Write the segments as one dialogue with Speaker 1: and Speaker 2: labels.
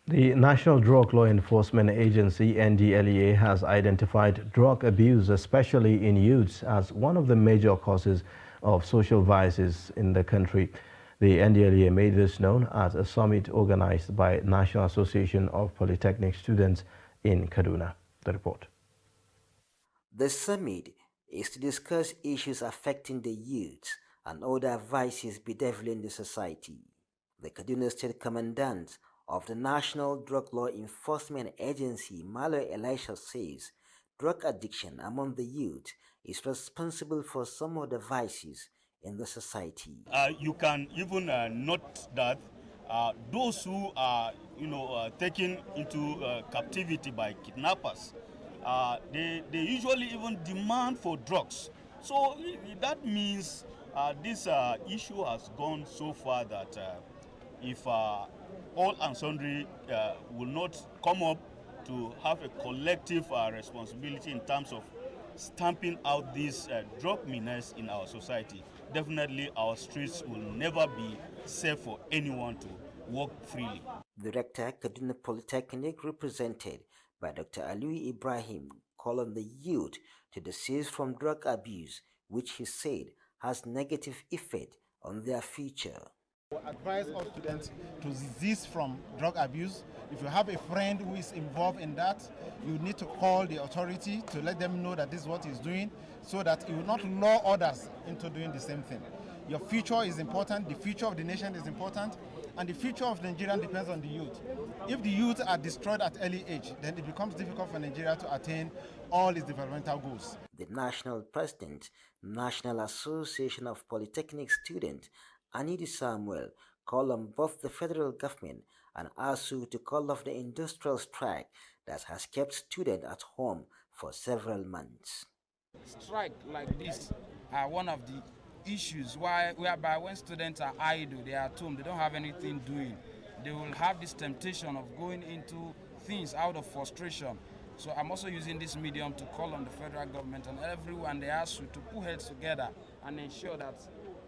Speaker 1: The National Drug Law Enforcement Agency, NDLEA, has identified drug abuse, especially in youths, as one of the major causes of social vices in the country. The NDLEA made this known at a summit organized by National Association of Polytechnic Students in Kaduna. The report.
Speaker 2: The summit is to discuss issues affecting the youth and other vices bedeviling the society. The Kaduna State Commandant of the National Drug Law Enforcement Agency, Malo Elisha, says drug addiction among the youth is responsible for some of the vices in the society.
Speaker 3: You can even note that those who are, taken into captivity by kidnappers, they usually even demand for drugs. So that means this issue has gone so far that if all and sundry will not come up to have a collective responsibility in terms of stamping out this drug menace in our society, definitely our streets will never be safe for anyone to walk freely.
Speaker 2: The rector, Kaduna Polytechnic, represented by Dr. Ali Ibrahim, called on the youth to desist from drug abuse, which he said has negative effect on their future.
Speaker 4: I advise all students to desist from drug abuse. If you have a friend who is involved in that, you need to call the authority to let them know that this is what he's doing, so that he will not lure others into doing the same thing. Your future is important, the future of the nation is important, and the future of Nigeria depends on the youth. If the youth are destroyed at early age, then it becomes difficult for Nigeria to attain all its developmental goals.
Speaker 2: The national president, National Association of Polytechnic Students, Anidi Samuel, called on both the federal government and ASU to call off the industrial strike that has kept students at home for several months.
Speaker 5: Strike like this are one of the issues whereby when students are idle, they are at home, they don't have anything doing. They will have this temptation of going into things out of frustration. So I'm also using this medium to call on the federal government and everyone, they ask you to put heads together and ensure that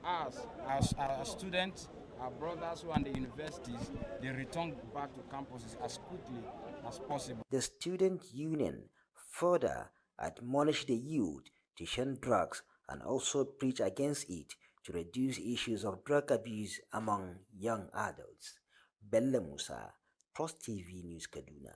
Speaker 5: our students, our brothers who are in the universities, they return back to campuses as quickly as possible.
Speaker 2: The student union further admonished the youth to shun drugs and also preach against it to reduce issues of drug abuse among young adults. Bella Musa, Plus TV News, Kaduna.